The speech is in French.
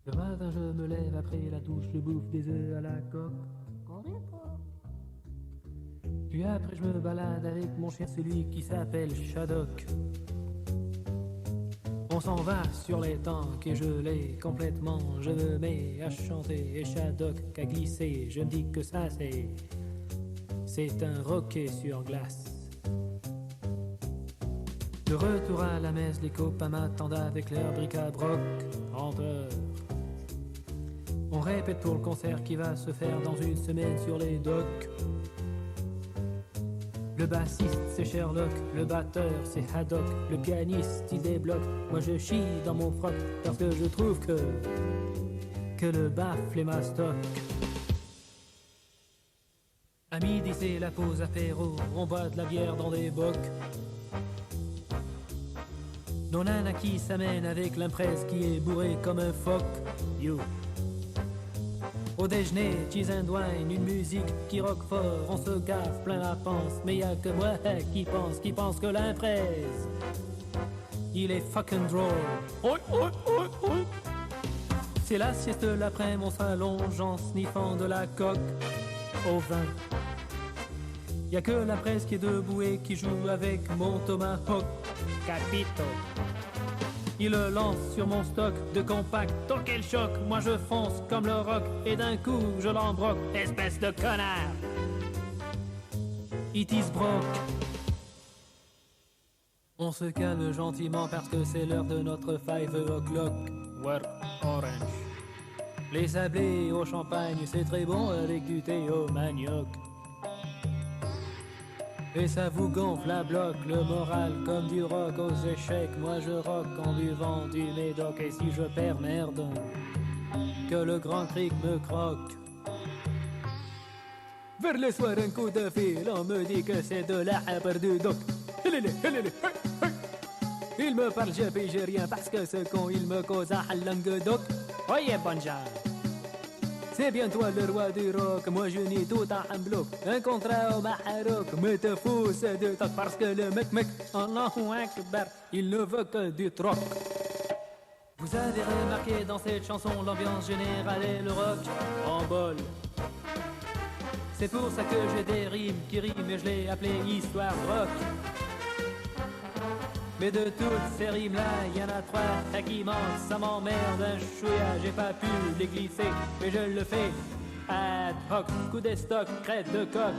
Le matin je me lève après la douche, je bouffe des œufs à la coque. Puis après je me balade avec mon chien, celui qui s'appelle Shadok. On s'en va sur les tanks et je l'ai complètement. Je me mets à chanter et Shadok a glissé. Je me dis que ça c'est un roquet sur glace. De retour à la messe, les copains m'attendent avec leur bric-à-broc en peur. On répète pour le concert qui va se faire dans une semaine sur les docks. Le bassiste c'est Sherlock, le batteur c'est Haddock, le pianiste il débloque. Moi je chie dans mon froc parce que je trouve que le baffle est ma stock. À midi c'est la pause apéro, on boit de la bière dans des bocs. Nos nanas qui s'amène avec l'impresse qui est bourré comme un phoque. You. Au déjeuner, cheese and wine, une musique qui rock fort, on se gaffe plein la panse, mais y a que moi qui pense que l'impresse, il est fucking drôle. Oi, oi, oi, oi. C'est la sieste l'après-midi, on s'allonge en sniffant de la coque au vin. Y a que la presse qui est debout et qui joue avec mon tomahawk. Capito. Il le lance sur mon stock de compact. Oh quel choc, moi je fonce comme le rock et d'un coup je l'embroque. Espèce de connard. It is broke. On se calme gentiment parce que c'est l'heure de notre 5 o'clock. Work orange. Les sablés au champagne, c'est très bon avec du thé au manioc. Et ça vous gonfle à bloc, le moral comme du rock aux échecs. Moi je rock en buvant du médoc. Et si je perds, merde, que le grand cric me croque. Vers le soir un coup de fil, on me dit que c'est de la haber du doc. Il me parle, je pige rien parce que ce con il me cause à Languedoc. Oye bon genre. C'est bien toi le roi du rock, moi je nie tout en bloc. Un contrat au Maroc, mais te fous c'est de toc. Parce que le mec, Allahu Akbar, il ne veut que du troc. Vous avez remarqué dans cette chanson, l'ambiance générale et le rock en bol. C'est pour ça que j'ai des rimes qui riment et je l'ai appelé histoire rock. Mais de toutes ces rimes-là, y en a 3 qui manquent, ça m'emmerde un chouïa, j'ai pas pu les glisser, mais je le fais ad hoc, coup d'estoc, crête de coq.